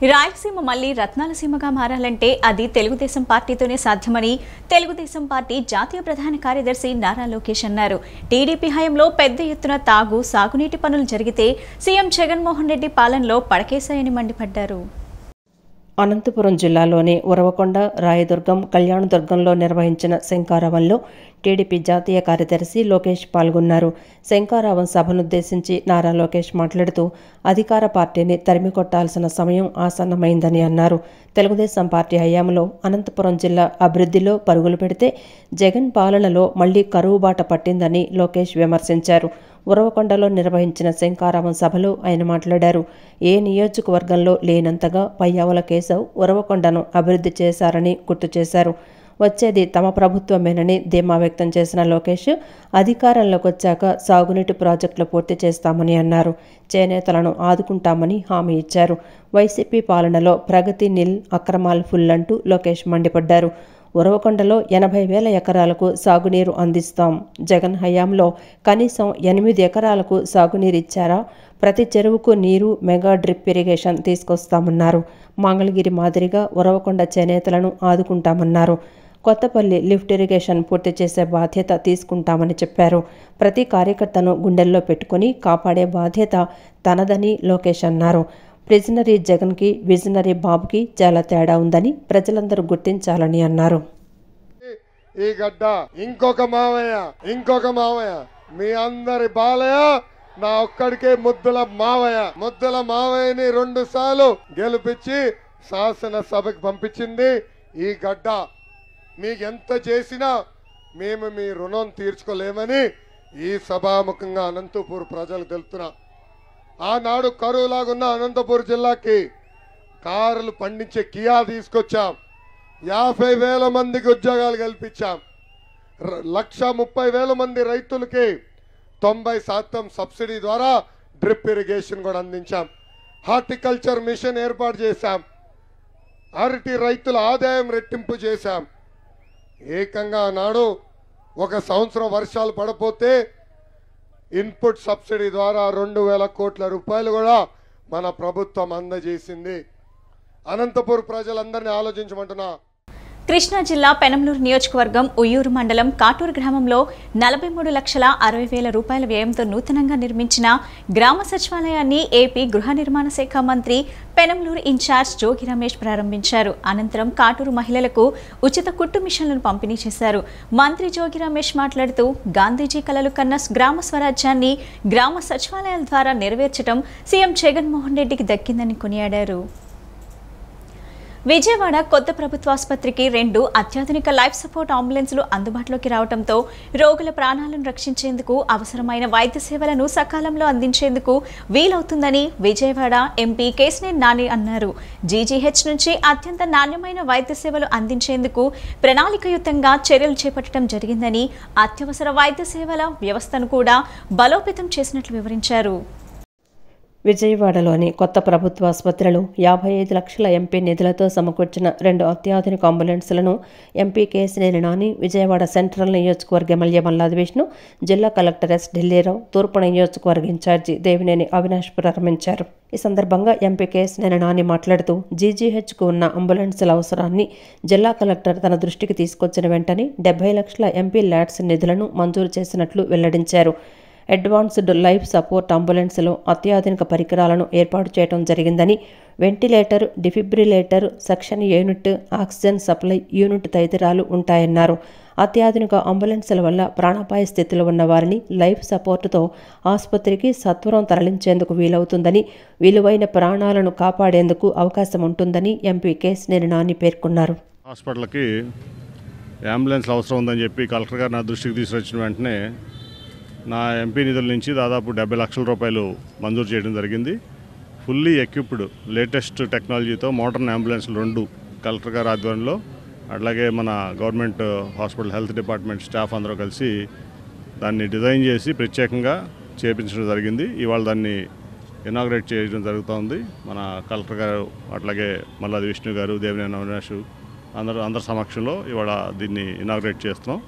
రాయలసీమ మళ్లీ రత్నాలసీమగా మారాలంటే అది తెలుగుదేశం పార్టీతోనే సాధ్యమని తెలుగుదేశం పార్టీ జాతీయ ప్రధాన కార్యదర్శి నారా లోకేష్ అన్నారు. టీడీపీ హయాంలో పెద్ద ఎత్తున సాగునీటి పనులు జరిగితే సీఎం జగన్మోహన్ రెడ్డి పాలనలో పడకేశాయని మండిపడ్డారు. అనంతపురం జిల్లాలోని ఉరవకొండ, రాయదుర్గం, కళ్యాణదుర్గంలో నిర్వహించిన శంఖారావంలో టీడీపీ జాతీయ కార్యదర్శి లోకేష్ పాల్గొన్నారు. శంఖారావం సభనుద్దేశించి నారా లోకేష్ మాట్లాడుతూ అధికార పార్టీని తరిమికొట్టాల్సిన సమయం ఆసన్నమైందని అన్నారు. తెలుగుదేశం పార్టీ హయాంలో అనంతపురం జిల్లా అభివృద్ధిలో పరుగులు పెడితే జగన్ పాలనలో మళ్లీ కరువు బాట పట్టిందని లోకేష్ విమర్శించారు. ఉరవకొండలో నిర్వహించిన శంఖారావం సభలో ఆయన మాట్లాడారు. ఏ నియోజకవర్గంలో లేనంతగా పయ్యావుల కేశవ్ ఉరవకొండను అభివృద్ధి చేశారని గుర్తు చేశారు. వచ్చేది తమ ప్రభుత్వమేనని ధీమా వ్యక్తం చేసిన లోకేష్ అధికారంలోకి వచ్చాక సాగునీటి ప్రాజెక్టులు పూర్తి చేస్తామని అన్నారు. చేనేతలను ఆదుకుంటామని హామీ ఇచ్చారు. వైసీపీ పాలనలో ప్రగతి నిల్, అక్రమాల్ ఫుల్ అంటూ లోకేష్ మండిపడ్డారు. ఉరవకొండలో 80,000 ఎకరాలకు సాగునీరు అందిస్తాం. జగన్ హయాంలో కనీసం 8 ఎకరాలకు సాగునీరు ఇచ్చారా? ప్రతి చెరువుకు నీరు, మెగా డ్రిప్ ఇరిగేషన్ తీసుకొస్తామన్నారు. మంగళగిరి మాదిరిగా ఉరవకొండ చేనేతలను ఆదుకుంటామన్నారు. కొత్తపల్లి లిఫ్ట్ ఇరిగేషన్ పూర్తి చేసే బాధ్యత తీసుకుంటామని చెప్పారు. ప్రతి కార్యకర్తను గుండెల్లో పెట్టుకుని కాపాడే బాధ్యత తనదని లోకేష్ అన్నారు. ప్రిజనరీ జగన్కి, విజనరీ బాబుకి చాలా తేడా ఉందని ప్రజలందరూ గుర్తించాలని అన్నారు. ఈ గడ్డ ఇంకొక మావయ్య మీ అందరి బాలయ్య, నా ఒక్కడికే ముద్దుల మావయ్యని 2 సార్లు గెలిపించి శాసనసభకు పంపించింది ఈ గడ్డ. మీకెంత చేసినా మేము మీ రుణం తీర్చుకోలేమని ఈ సభాముఖంగా అనంతపూర్ ప్రజలు తెలుపుతున్నా. ఆనాడు కరువులాగున్న అనంతపూర్ జిల్లాకి కారులు పండించే కియా తీసుకొచ్చాం. 50,000 మందికి ఉద్యోగాలు కల్పించాం. 130,000 మంది రైతులకి 90% సబ్సిడీ ద్వారా డ్రిప్ ఇరిగేషన్ కూడా అందించాం. హార్టికల్చర్ మిషన్ ఏర్పాటు చేశాం. అరటి రైతుల ఆదాయం రెట్టింపు చేశాం. ఏకంగా నాడు ఒక సంవత్సరం వర్షాలు పడపోతే ఇన్పుట్ సబ్సిడీ ద్వారా 2,000 కోట్ల రూపాయలు కూడా మన ప్రభుత్వం అందజేసింది. అనంతపూర్ ప్రజలందరినీ ఆలోచించమంటున్నా. కృష్ణా జిల్లా పెనంలూరు నియోజకవర్గం ఉయ్యూరు మండలం కాటూరు గ్రామంలో 43,60,000 రూపాయల వ్యయంతో నూతనంగా నిర్మించిన గ్రామ సచివాలయాన్ని ఏపీ గృహ నిర్మాణ శాఖ మంత్రి పెనంలూరు ఇన్ఛార్జ్ జోగి రమేష్ ప్రారంభించారు. అనంతరం కాటూరు మహిళలకు ఉచిత కుట్టు మిషన్లను పంపిణీ చేశారు. మంత్రి జోగి రమేష్ మాట్లాడుతూ గాంధీజీ కలలు కన్న గ్రామ స్వరాజ్యాన్ని గ్రామ సచివాలయాల ద్వారా నెరవేర్చడం సీఎం జగన్మోహన్ రెడ్డికి దక్కిందని కొనియాడారు. విజయవాడ కొత్త ప్రభుత్వ ఆసుపత్రికి 2 అత్యాధునిక లైఫ్ సపోర్ట్ అంబులెన్సులు అందుబాటులోకి రావడంతో రోగుల ప్రాణాలను రక్షించేందుకు అవసరమైన వైద్య సేవలను సకాలంలో అందించేందుకు వీలవుతుందని విజయవాడ ఎంపీ కేశినేని నాని అన్నారు. జీజీహెచ్ నుంచి అత్యంత నాణ్యమైన వైద్య సేవలు అందించేందుకు ప్రణాళికయుతంగా చర్యలు చేపట్టడం జరిగిందని, అత్యవసర వైద్య సేవల వ్యవస్థను కూడా బలోపేతం చేసినట్లు వివరించారు. విజయవాడలోని కొత్త ప్రభుత్వ ఆసుపత్రిలో 55 లక్షల ఎంపీ నిధులతో సమకూర్చిన 2 అత్యాధునిక అంబులెన్సులను ఎంపీ కేశినేని నాని విజయవాడ సెంట్రల్ నియోజకవర్గ ఎమ్మెల్యే మల్లాది విష్ణు, జిల్లా కలెక్టర్ ఎస్ ఢిల్లీరావు, తూర్పు నియోజకవర్గ ఇన్ఛార్జి దేవినేని అవినాష్ ప్రారంభించారు. ఈ సందర్భంగా ఎంపీ కేశినేని నాని మాట్లాడుతూ జీజీహెచ్కు ఉన్న అంబులెన్సుల అవసరాన్ని జిల్లా కలెక్టర్ తన దృష్టికి తీసుకొచ్చిన వెంటనే 70 లక్షల ఎంపీ ల్యాడ్స్ నిధులను మంజూరు చేసినట్లు వెల్లడించారు. అడ్వాన్స్డ్ లైఫ్ సపోర్ట్ అంబులెన్స్లో అత్యాధునిక పరికరాలను ఏర్పాటు చేయడం జరిగిందని, ventilator, defibrillator, suction unit, oxygen supply unit తదితరాలు ఉంటాయన్నారు. అత్యాధునిక అంబులెన్సుల వల్ల ప్రాణాపాయ స్థితిలో ఉన్న వారిని లైఫ్ సపోర్టుతో ఆసుపత్రికి సత్వరం తరలించేందుకు వీలవుతుందని, విలువైన ప్రాణాలను కాపాడేందుకు అవకాశం ఉంటుందని ఎంపీ కేశినేని నాని పేర్కొన్నారు. హాస్పిటల్కి అంబులెన్స్ అవసరం ఉందని చెప్పి కలెక్టర్ గారు నా దృష్టికి తీసుకొచ్చిన వెంటనే నా ఎంపీ నిధుల నుంచి దాదాపు 70 లక్షల రూపాయలు మంజూరు చేయడం జరిగింది. ఫుల్లీ ఎక్విప్డ్ లేటెస్ట్ టెక్నాలజీతో మోడర్న్ అంబులెన్స్లు 2 కలెక్టర్ గారి ఆధ్వర్యంలో, అట్లాగే మన government hospital health department staff అందరూ కలిసి దాన్ని డిజైన్ చేసి ప్రత్యేకంగా చేయించడం జరిగింది. ఇవాళ దాన్ని ఇనాగ్రేట్ చేయడం జరుగుతోంది. మన కలెక్టర్ గారు, అట్లాగే మల్లాది విష్ణు గారు, దేవినేని అవినాష్ అందరి సమక్షంలో ఇవాళ దీన్ని ఇనాగ్రేట్ చేస్తున్నాం.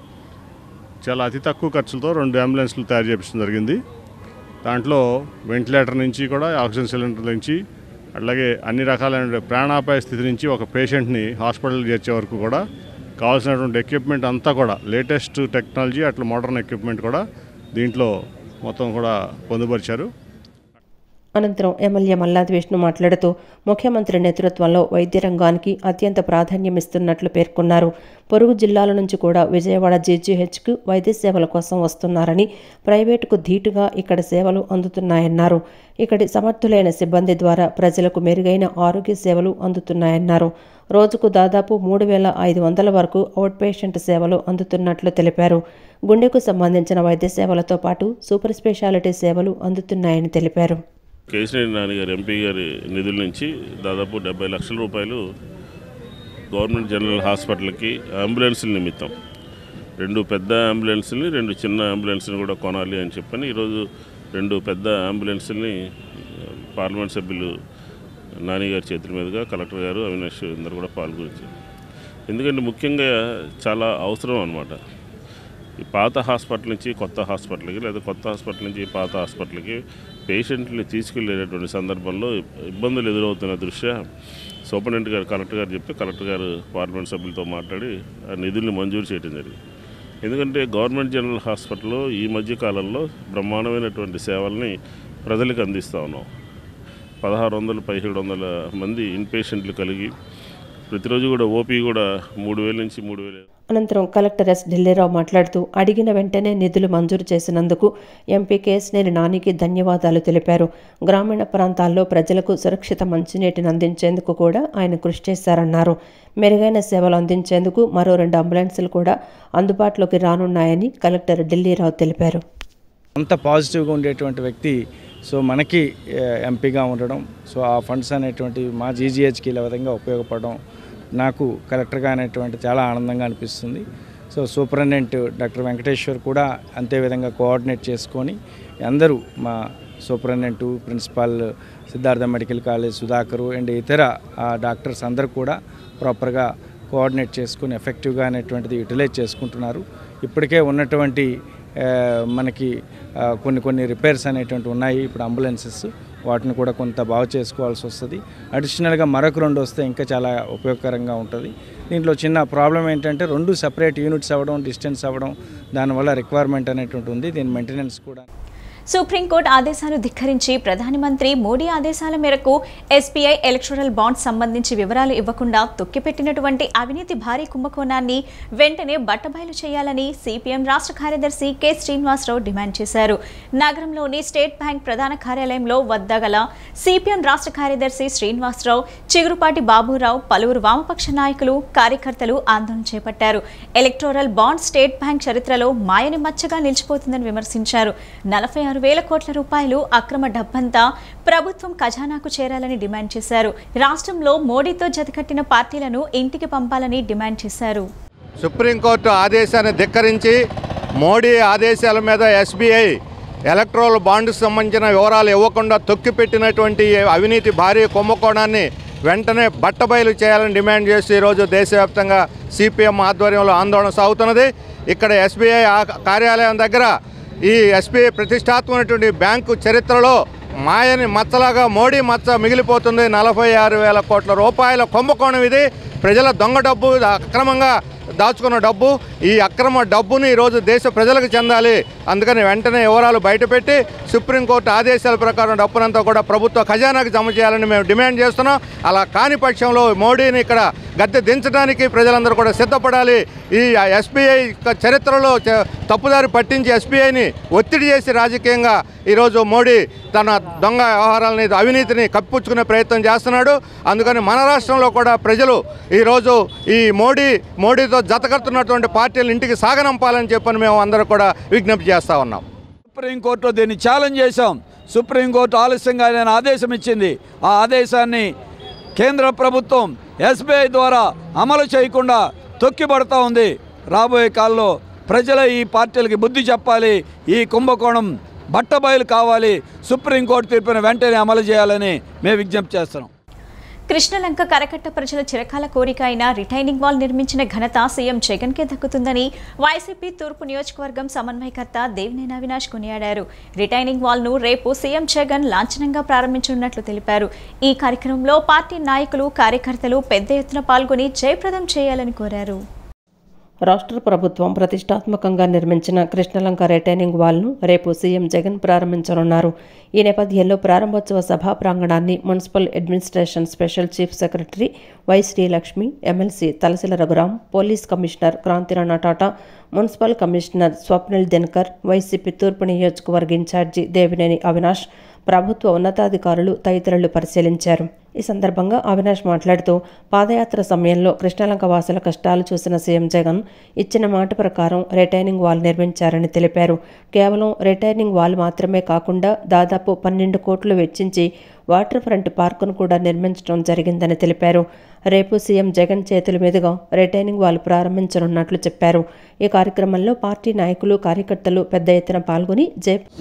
చాలా అతి తక్కువ ఖర్చులతో 2 అంబులెన్స్లు తయారు చేయించడం జరిగింది. దాంట్లో వెంటిలేటర్ నుంచి కూడా, ఆక్సిజన్ సిలిండర్ నుంచి అట్లాగే అన్ని రకాలైన ప్రాణాపాయ స్థితి నుంచి ఒక పేషెంట్ని హాస్పిటల్కి చేర్చే వరకు కూడా కావాల్సినటువంటి ఎక్విప్మెంట్ అంతా కూడా లేటెస్ట్ టెక్నాలజీ అట్లా మోడర్న్ ఎక్విప్మెంట్ కూడా దీంట్లో మొత్తం కూడా పొందుపరిచారు. అనంతరం ఎమ్మెల్యే మల్లాది విష్ణు మాట్లాడుతూ ముఖ్యమంత్రి నేతృత్వంలో వైద్య రంగానికి అత్యంత ప్రాధాన్యమిస్తున్నట్లు పేర్కొన్నారు. పొరుగు జిల్లాల నుంచి కూడా విజయవాడ జీజీహెచ్కు వైద్య సేవల కోసం వస్తున్నారని, ప్రైవేటుకు ధీటుగా ఇక్కడ సేవలు అందుతున్నాయన్నారు. ఇక్కడి సమర్థులైన సిబ్బంది ద్వారా ప్రజలకు మెరుగైన ఆరోగ్య సేవలు అందుతున్నాయన్నారు. రోజుకు దాదాపు 3,500 వరకు అవుట్ పేషెంట్ సేవలు అందుతున్నట్లు తెలిపారు. గుండెకు సంబంధించిన వైద్య సేవలతో పాటు సూపర్ స్పెషాలిటీ సేవలు అందుతున్నాయని తెలిపారు. కేశినేని నాని గారు ఎంపీ గారి నిధుల నుంచి దాదాపు 70 లక్షల రూపాయలు గవర్నమెంట్ జనరల్ హాస్పిటల్కి అంబులెన్సుల నిమిత్తం 2 పెద్ద అంబులెన్సుల్ని 2 చిన్న అంబులెన్స్ని కూడా కొనాలి అని చెప్పని ఈరోజు 2 పెద్ద అంబులెన్సుల్ని పార్లమెంట్ సభ్యులు నాని గారి చేతుల మీదుగా కలెక్టర్ గారు అవినాష్ అందరూ కూడా పాల్గొన్నారు. ఎందుకంటే ముఖ్యంగా చాలా అవసరం అన్నమాట. ఈ పాత హాస్పిటల్ నుంచి కొత్త హాస్పిటల్కి లేదా కొత్త హాస్పిటల్ నుంచి పాత హాస్పిటల్కి పేషెంట్ని తీసుకెళ్లేటువంటి సందర్భంలో ఇబ్బందులు ఎదురవుతున్న దృష్ట్యా సూపరింటెండెంట్ గారు కలెక్టర్ గారు చెప్పి కలెక్టర్ గారు పార్లమెంట్ సభ్యులతో మాట్లాడి ఆ నిధుల్ని మంజూరు చేయడం జరిగింది. ఎందుకంటే గవర్నమెంట్ జనరల్ హాస్పిటల్లో ఈ మధ్య కాలంలో బ్రహ్మాండమైనటువంటి సేవల్ని ప్రజలకు అందిస్తూ ఉన్నాం. 1600-1700 మంది ఇన్పేషెంట్లు కలిగి ప్రతిరోజు కూడా ఓపీ కూడా 3,000 నుంచి 3,000. అనంతరం కలెక్టర్ ఎస్ ఢిల్లీరావు మాట్లాడుతూ అడిగిన వెంటనే నిధులు మంజూరు చేసినందుకు ఎంపీ కేశినేని నానికి ధన్యవాదాలు తెలిపారు. గ్రామీణ ప్రాంతాల్లో ప్రజలకు సురక్షిత మంచినీటిని అందించేందుకు కూడా ఆయన కృషి చేశారన్నారు. మెరుగైన సేవలు అందించేందుకు మరో 2 అంబులెన్సులు కూడా అందుబాటులోకి రానున్నాయని కలెక్టర్ ఢిల్లీరావు తెలిపారు. అంత పాజిటివ్గా ఉండేటువంటి వ్యక్తి సో మనకి ఎంపీగా ఉండడం, సో ఆ ఫండ్స్ అనేటువంటి మా జీజీహెచ్కి ఇలా విధంగా ఉపయోగపడడం నాకు కలెక్టర్గా అనేటువంటి చాలా ఆనందంగా అనిపిస్తుంది. సో సూపరింటెండెంట్ డాక్టర్ వెంకటేశ్వర్ కూడా అంతే విధంగా కోఆర్డినేట్ చేసుకొని అందరూ మా superintendent, principal Siddhartha medical college Sudhakar and ఇతర డాక్టర్స్ అందరూ కూడా ప్రాపర్గా కోఆర్డినేట్ చేసుకొని ఎఫెక్టివ్గా అనేటువంటిది యూటిలైజ్ చేసుకుంటున్నారు. ఇప్పటికే ఉన్నటువంటి మనకి కొన్ని రిపేర్స్ అనేటువంటి ఉన్నాయి. ఇప్పుడు అంబులెన్సెస్ వాటిని కూడా కొంత బాగు చేసుకోవాల్సి వస్తుంది. అడిషనల్గా మరొక 2 వస్తే ఇంకా చాలా ఉపయోగకరంగా ఉంటుంది. దీంట్లో చిన్న ప్రాబ్లం ఏంటంటే 2 సెపరేట్ యూనిట్స్ అవ్వడం, డిస్టెన్స్ అవ్వడం, దానివల్ల రిక్వైర్మెంట్ అనేటువంటి ఉంది. దీని మెయింటెనెన్స్ కూడా. సుప్రీంకోర్టు ఆదేశాలు ధిక్కరించి ప్రధానమంత్రి మోడీ ఆదేశాల మేరకు ఎస్బీఐ ఎలక్టోరల్ బాండ్ సంబంధించి వివరాలు ఇవ్వకుండా తొక్కిపెట్టినటువంటి అవినీతి భారీ కుంభకోణాన్ని వెంటనే బట్టబయలు చేయాలని సిపిఎం రాష్ట్ర కార్యదర్శి కె శ్రీనివాసరావు డిమాండ్ చేశారు. నగరంలోని స్టేట్ బ్యాంక్ ప్రధాన కార్యాలయంలో వద్దగల సిపిఎం రాష్ట్ర కార్యదర్శి శ్రీనివాసరావు, చిగురుపాటి బాబురావు, పలువురు వామపక్ష నాయకులు, కార్యకర్తలు ఆందోళన చేపట్టారు. ఎలక్టోరల్ బాండ్ స్టేట్ బ్యాంక్ చరిత్రలో మాయని మచ్చగా నిలిచిపోతుందని విమర్శించారు. 46,000 కోట్ల రూపాయలు అక్రమ డబ్బంతా ప్రభుత్వం ఖజానాకు చేరాలని డిమాండ్ చేశారు. రాష్ట్రంలో మోడీతో జతకట్టిన పార్టీలను ఇంటికి పంపాలని డిమాండ్ చేశారు. సుప్రీంకోర్టు ఆదేశాన్ని ధిక్కరించి మోడీ ఆదేశాల మీద ఎస్బీఐ ఎలక్ట్రల్ బాండ్కు సంబంధించిన వివరాలు ఇవ్వకుండా తొక్కిపెట్టినటువంటి అవినీతి భారీ కుంభకోణాన్ని వెంటనే బట్టబయలు చేయాలని డిమాండ్ చేసి ఈరోజు దేశవ్యాప్తంగా సిపిఎం ఆధ్వర్యంలో ఆందోళన సాగుతున్నది. ఇక్కడ ఎస్బీఐ కార్యాలయం దగ్గర ఈ ఎస్బీఐ ప్రతిష్టాత్మకమైనటువంటి బ్యాంకు చరిత్రలో మాయని మచ్చలాగా మోడీ మచ్చ మిగిలిపోతుంది. 46,000 కోట్ల రూపాయల కుంభకోణం ఇది. ప్రజల దొంగ డబ్బు, అక్రమంగా దాచుకున్న డబ్బు. ఈ అక్రమ డబ్బుని ఈరోజు దేశ ప్రజలకు చెందాలి. అందుకని వెంటనే వివరాలు బయటపెట్టి సుప్రీంకోర్టు ఆదేశాల ప్రకారం డబ్బునంతా కూడా ప్రభుత్వ ఖజానాకి జమ చేయాలని మేము డిమాండ్ చేస్తున్నాం. అలా కాని పక్షంలో మోడీని ఇక్కడ గద్దె దించడానికి ప్రజలందరూ కూడా సిద్ధపడాలి. ఈ ఎస్బీఐ చరిత్రలో తప్పుదారి పట్టించి ఎస్బీఐని ఒత్తిడి చేసి రాజకీయంగా ఈరోజు మోడీ తన దొంగ వ్యవహారాలని, అవినీతిని కప్పిపుచ్చుకునే ప్రయత్నం చేస్తున్నాడు. అందుకని మన రాష్ట్రంలో కూడా ప్రజలు ఈరోజు ఈ మోడీతో జతకడుతున్నటువంటి పార్టీలు ఇంటికి సాగనంపాలని చెప్పని మేము అందరూ కూడా విజ్ఞప్తి చేస్తూ ఉన్నాం. సుప్రీంకోర్టులో దీన్ని ఛాలెంజ్ చేశాం. సుప్రీంకోర్టు ఆలస్యంగా ఆయన ఆదేశం ఇచ్చింది. ఆ ఆదేశాన్ని కేంద్ర ప్రభుత్వం ఎస్బీఐ ద్వారా అమలు చేయకుండా తొక్కిపడుతూ ఉంది. రాబోయే కాలంలో ప్రజల ఈ పార్టీలకి బుద్ధి చెప్పాలి. ఈ కుంభకోణం బట్టబయలు కావాలి. సుప్రీంకోర్టు తీర్పును వెంటనే అమలు చేయాలని మేము విజ్ఞప్తి చేస్తున్నాం. కృష్ణలంక కరకట్ట ప్రజల చిరకాల కోరిక అయిన రిటైనింగ్ వాల్ నిర్మించిన ఘనత సీఎం జగన్కే దక్కుతుందని వైసీపీ తూర్పు నియోజకవర్గం సమన్వయకర్త దేవినేని అవినాష్ కొనియాడారు. రిటైనింగ్ వాల్ను రేపు సీఎం జగన్ లాంఛనంగా ప్రారంభించనున్నట్లు తెలిపారు. ఈ కార్యక్రమంలో పార్టీ నాయకులు, కార్యకర్తలు పెద్ద ఎత్తున పాల్గొని జయప్రదం చేయాలని కోరారు. రాష్ట్ర ప్రభుత్వం ప్రతిష్టాత్మకంగా నిర్మించిన కృష్ణలంక రిటైనింగ్ వాల్ను రేపు సీఎం జగన్ ప్రారంభించనున్నారు. ఈ నేపథ్యంలో ప్రారంభోత్సవ సభా ప్రాంగణాన్ని municipal administration special chief secretary Y Srilakshmi, MLC Talasila Raghuram, police commissioner Kranthi Rana Tata, municipal commissioner Swapnil Dinakar, YCP తూర్పు నియోజకవర్గ ఇన్ఛార్జి దేవినేని అవినాష్, ప్రభుత్వ ఉన్నతాధికారులు తదితరులు పరిశీలించారు. ఈ సందర్భంగా అవినాష్ మాట్లాడుతూ పాదయాత్ర సమయంలో కృష్ణలంక వాసుల కష్టాలు చూసిన సీఎం జగన్ ఇచ్చిన మాట ప్రకారం రిటైనింగ్ వాల్ నిర్మించారని తెలిపారు. కేవలం రిటైనింగ్ వాల్ మాత్రమే కాకుండా దాదాపు 12 కోట్లు వెచ్చించి వాటర్ ఫ్రంట్ పార్కును కూడా నిర్మించడం జరిగిందని తెలిపారు. రేపు సీఎం జగన్ చేతుల మీదుగా రిటైనింగ్ వాల్ ప్రారంభించనున్నట్లు చెప్పారు. ఈ కార్యక్రమంలో పార్టీ నాయకులు, కార్యకర్తలు పెద్ద ఎత్తున పాల్గొని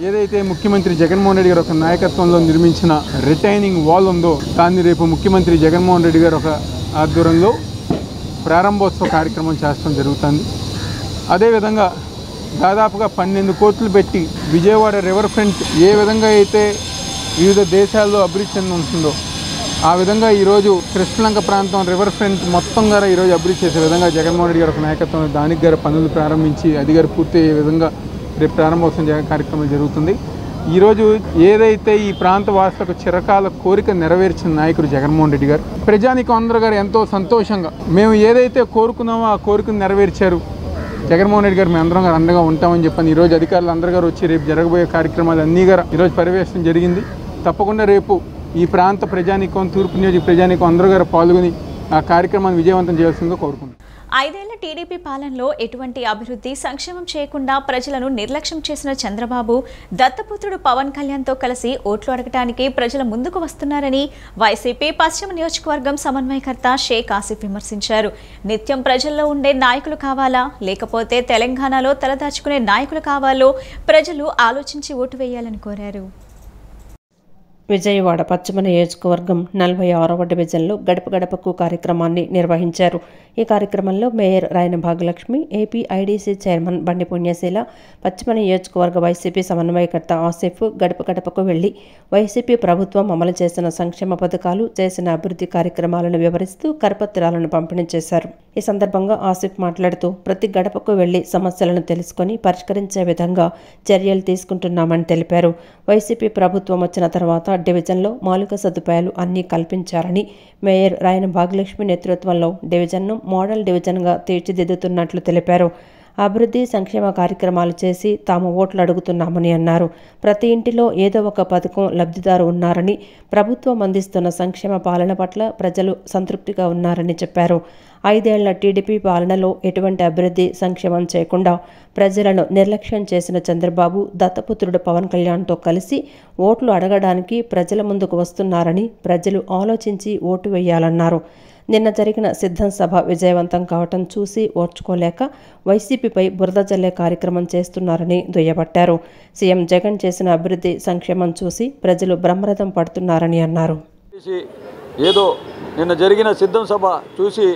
ఏదైతే ముఖ్యమంత్రి జగన్మోహన్ రెడ్డి గారు ఒక నాయకత్వంలో నిర్మించిన రిటైనింగ్ వాల్ ఉందో దాన్ని రేపు ముఖ్యమంత్రి జగన్మోహన్ రెడ్డి గారు ఒక ఆధ్వర్యంలో ప్రారంభోత్సవ కార్యక్రమం చేస్తడం జరుగుతుంది. అదేవిధంగా దాదాపుగా 12 కోట్లు పెట్టి విజయవాడ రివర్ ఫ్రంట్ ఏ విధంగా అయితే వివిధ దేశాల్లో అభివృద్ధి చెంది ఉంటుందో ఆ విధంగా ఈరోజు కృష్ణలంక ప్రాంతం రివర్ ఫ్రంట్ మొత్తం గారు ఈరోజు అభివృద్ధి చేసే విధంగా జగన్మోహన్ రెడ్డి గారు ఒక నాయకత్వంలో దానికి గారు పనులు ప్రారంభించి అది గారు పూర్తి అయ్యే విధంగా రేపు ప్రారంభోత్సవం కార్యక్రమం జరుగుతుంది. ఈరోజు ఏదైతే ఈ ప్రాంత వాసులకు చిరకాల కోరిక నెరవేర్చిన నాయకుడు జగన్మోహన్ రెడ్డి గారు, ప్రజానికం అందరూ గారు ఎంతో సంతోషంగా మేము ఏదైతే కోరుకున్నామో ఆ కోరికను నెరవేర్చారు. జగన్మోహన్ రెడ్డి గారు మేము అందరం గారు అండగా ఉంటామని చెప్పని ఈరోజు అధికారులు అందరూ గారు వచ్చి రేపు జరగబోయే కార్యక్రమాలు అన్నీ గారు ఈరోజు పర్యవేక్షణ జరిగింది. తప్పకుండా రేపు ఈ ప్రాంత ప్రజానికం, తూర్పు నియోజక ప్రజానికం అందరూ గారు పాల్గొని ఆ కార్యక్రమాన్ని విజయవంతం చేయాల్సిందిగా కోరుకుంటున్నాం. 5 ఏళ్ల టీడీపీ పాలనలో ఎటువంటి అభివృద్ధి, సంక్షేమం చేయకుండా ప్రజలను నిర్లక్ష్యం చేసిన చంద్రబాబు దత్తపుత్రుడు పవన్ కళ్యాణ్తో కలిసి ఓట్లు అడగటానికి ప్రజల ముందుకు వస్తున్నారని వైసీపీ పశ్చిమ నియోజకవర్గం సమన్వయకర్త షేక్ ఆసిఫ్ విమర్శించారు. నిత్యం ప్రజల్లో ఉండే నాయకులు కావాలా, లేకపోతే తెలంగాణలో తలదాచుకునే నాయకులు కావాలో ప్రజలు ఆలోచించి ఓటు వేయాలని కోరారు. విజయవాడ పశ్చిమ నియోజకవర్గం 46వ డివిజన్లో గడప గడపకు కార్యక్రమాన్ని నిర్వహించారు. ఈ కార్యక్రమంలో mayor Rayana Bhagyalakshmi, AP IDC chairman Bandi Punyasheela, పశ్చిమ నియోజకవర్గ వైసీపీ సమన్వయకర్త ఆసిఫ్ గడప గడపకు వెళ్లి వైసీపీ ప్రభుత్వం అమలు చేసిన సంక్షేమ పథకాలు, చేసిన అభివృద్ధి కార్యక్రమాలను వివరిస్తూ కరపత్రాలను పంపిణీ చేశారు. ఈ సందర్భంగా ఆసిఫ్ మాట్లాడుతూ ప్రతి గడపకు వెళ్లి సమస్యలను తెలుసుకుని పరిష్కరించే విధంగా చర్యలు తీసుకుంటున్నామని తెలిపారు. వైసీపీ ప్రభుత్వం వచ్చిన తర్వాత డివిజన్లో మౌలిక సదుపాయాలు అన్నీ కల్పించారని, మేయర్ రాయన భాగ్యలక్ష్మి నేతృత్వంలో డివిజన్ను మోడల్ డివిజన్గా తీర్చిదిద్దుతున్నట్లు తెలిపారు. అభివృద్ధి, సంక్షేమ కార్యక్రమాలు చేసి తాము ఓట్లు అడుగుతున్నామని అన్నారు. ప్రతి ఇంటిలో ఏదో ఒక పథకం లబ్ధిదారు ఉన్నారని, ప్రభుత్వం అందిస్తున్న సంక్షేమ పాలన పట్ల ప్రజలు సంతృప్తిగా ఉన్నారని చెప్పారు. 5 ఏళ్ల టీడీపీ పాలనలో ఎటువంటి అభివృద్ధి, సంక్షేమం చేయకుండా ప్రజలను నిర్లక్ష్యం చేసిన చంద్రబాబు దత్తపుత్రుడు పవన్ కళ్యాణ్తో కలిసి ఓట్లు అడగడానికి ప్రజల ముందుకు వస్తున్నారని ప్రజలు ఆలోచించి ఓటు వేయాలన్నారు. నిన్న జరిగిన సిద్ధం సభ విజయవంతం కావటం చూసి ఓర్చుకోలేక వైసీపీపై బురద జల్లే కార్యక్రమం చేస్తున్నారని దుయ్యబట్టారు. సీఎం జగన్ చేసిన అభివృద్ధి, సంక్షేమం చూసి ప్రజలు బ్రహ్మరథం పడుతున్నారని అన్నారు. ఏదో నిన్న జరిగిన సిద్ధం సభ చూసి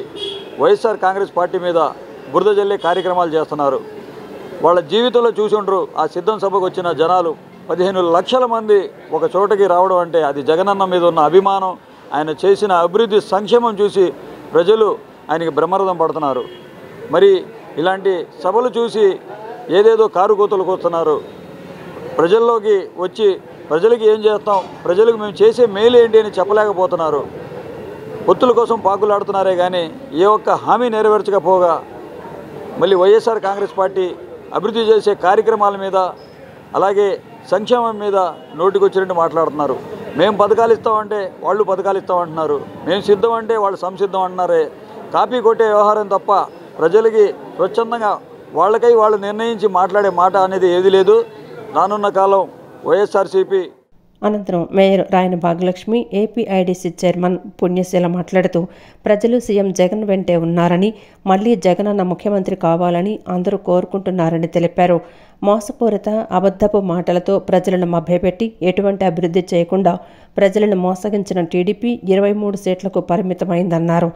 వైఎస్ఆర్ కాంగ్రెస్ పార్టీ మీద బురద జల్లే కార్యక్రమాలు చేస్తున్నారు. వాళ్ళ జీవితంలో చూసి ఉండరు. ఆ సిద్ధం సభకు వచ్చిన జనాలు 15 లక్షల మంది ఒక చోటకి రావడం అంటే అది జగనన్న మీద ఉన్న అభిమానం, ఆయన చేసిన అభివృద్ధి, సంక్షేమం చూసి ప్రజలు ఆయనకి బ్రహ్మరథం పడుతున్నారు. మరి ఇలాంటి సభలు చూసి ఏదేదో కారుకూతలు కూస్తున్నారు. ప్రజల్లోకి వచ్చి ప్రజలకి ఏం చేస్తాం, ప్రజలకు మేము చేసే మేలు ఏంటి అని చెప్పలేకపోతున్నారు. పొత్తుల కోసం పాకులాడుతున్నారే కానీ ఏ ఒక్క హామీ నెరవేర్చకపోగా మళ్ళీ వైఎస్ఆర్ కాంగ్రెస్ పార్టీ అభివృద్ధి చేసే కార్యక్రమాల మీద, అలాగే సంక్షేమం మీద నోటికొచ్చినట్టు మాట్లాడుతున్నారు. మేము పథకాలు ఇస్తామంటే వాళ్ళు పథకాలు ఇస్తామంటున్నారు, మేము సిద్ధం అంటే వాళ్ళు సంసిద్ధం అంటున్నారే. కాపీ కొట్టే వ్యవహారం తప్ప ప్రజలకి స్వచ్ఛందంగా వాళ్ళకై వాళ్ళు నిర్ణయించి మాట్లాడే మాట అనేది ఏది లేదు. రానున్న కాలం వైఎస్ఆర్సీపీ అనంతరం mayor Rayana Bhagyalakshmi, APIDC chairman పుణ్యశీల మాట్లాడుతూ ప్రజలు సీఎం జగన్ వెంటే ఉన్నారని, మళ్లీ జగనన్న ముఖ్యమంత్రి కావాలని అందరూ కోరుకుంటున్నారని తెలిపారు. మోసపూరిత అబద్ధపు మాటలతో ప్రజలను మభ్యపెట్టి ఎటువంటి అభివృద్ధి చేయకుండా ప్రజలను మోసగించిన టీడీపీ 23 సీట్లకు పరిమితమైందన్నారు.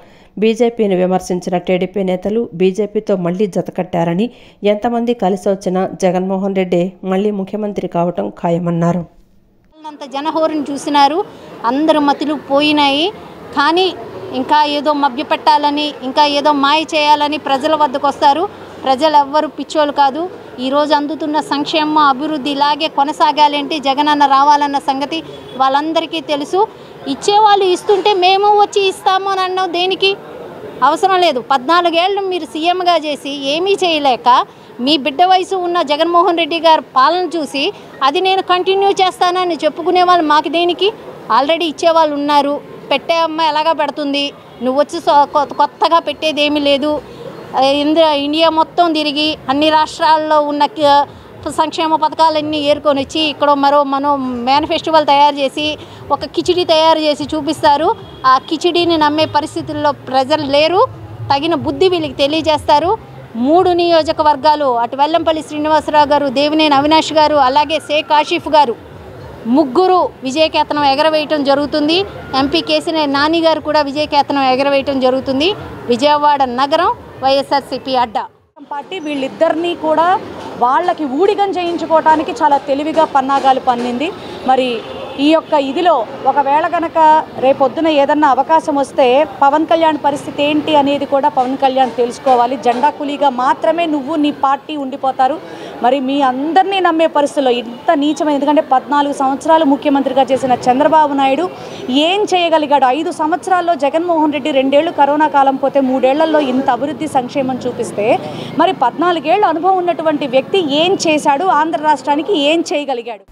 బీజేపీని విమర్శించిన టీడీపీ నేతలు బీజేపీతో మళ్లీ జతకట్టారని, ఎంతమంది కలిసి వచ్చినా జగన్మోహన్ రెడ్డి మళ్లీ ముఖ్యమంత్రి కావటం ఖాయమన్నారు. అంత జనహోరుని చూసినారు, అందరు మతులు పోయినాయి. కానీ ఇంకా ఏదో మభ్యపెట్టాలని, ఇంకా ఏదో మాయ చేయాలని ప్రజల వద్దకు వస్తారు. ప్రజలు ఎవ్వరు పిచ్చోళ్ళు కాదు. ఈరోజు అందుతున్న సంక్షేమ అభివృద్ధి ఇలాగే కొనసాగాలంటే జగనన్న రావాలన్న సంగతి వాళ్ళందరికీ తెలుసు. ఇచ్చేవాళ్ళు ఇస్తుంటే మేము వచ్చి ఇస్తాము అని అన్నాం. దేనికి అవసరం లేదు. 14 ఏళ్ళు మీరు సీఎంగా చేసి ఏమీ చేయలేక మీ బిడ్డ వయసు ఉన్న జగన్మోహన్ రెడ్డి గారు పాలన చూసి అది నేను కంటిన్యూ చేస్తానని చెప్పుకునే వాళ్ళు మాకు దేనికి? ఆల్రెడీ ఇచ్చేవాళ్ళు ఉన్నారు. పెట్టే అమ్మ ఎలాగా పెడుతుంది, నువ్వు వచ్చి కొత్తగా పెట్టేది ఏమీ లేదు. ఇండియా మొత్తం తిరిగి అన్ని రాష్ట్రాల్లో ఉన్న సంక్షేమ పథకాలన్నీ ఏరుకొని వచ్చి ఇక్కడ మనం మేనిఫెస్టివల్ తయారు చేసి ఒక కిచిడి తయారు చేసి చూపిస్తారు. ఆ కిచిడిని నమ్మే పరిస్థితుల్లో ప్రజలు లేరు. తగిన బుద్ధి వీళ్ళకి తెలియజేస్తారు. 3 నియోజకవర్గాలు, అటు వెల్లంపల్లి శ్రీనివాసరావు గారు, దేవినేని అవినాష్ గారు, అలాగే షేక్ ఆసిఫ్ గారు, ముగ్గురు విజయకేతనం ఎగరవేయటం జరుగుతుంది. ఎంపీ కేసీఆర్ నాని గారు కూడా విజయకేతనం ఎగరవేయటం జరుగుతుంది. విజయవాడ నగరం వైఎస్ఆర్సీపీ అడ్డా పార్టీ వీళ్ళిద్దరినీ కూడా వాళ్ళకి ఊడిగం చేయించుకోవడానికి చాలా తెలివిగా పన్నాగాలు పన్నింది. మరి ఈ యొక్క ఇదిలో ఒకవేళ కనుక రేపొద్దున ఏదన్నా అవకాశం వస్తే పవన్ కళ్యాణ్ పరిస్థితి ఏంటి అనేది కూడా పవన్ కళ్యాణ్ తెలుసుకోవాలి. జెండా కూలీగా మాత్రమే నువ్వు నీ పార్టీ ఉండిపోతారు. మరి మీ అందరినీ నమ్మే పరిస్థితుల్లో ఇంత నీచమైన, ఎందుకంటే 14 సంవత్సరాలు ముఖ్యమంత్రిగా చేసిన చంద్రబాబు నాయుడు ఏం చేయగలిగాడు? 5 సంవత్సరాల్లో జగన్మోహన్ రెడ్డి 2 ఏళ్ళు కరోనా కాలం పోతే 3 ఏళ్లలో ఇంత అభివృద్ధి సంక్షేమం చూపిస్తే మరి 14 ఏళ్ళు అనుభవం ఉన్నటువంటి వ్యక్తి ఏం చేశాడు? ఆంధ్ర రాష్ట్రానికి ఏం చేయగలిగాడు?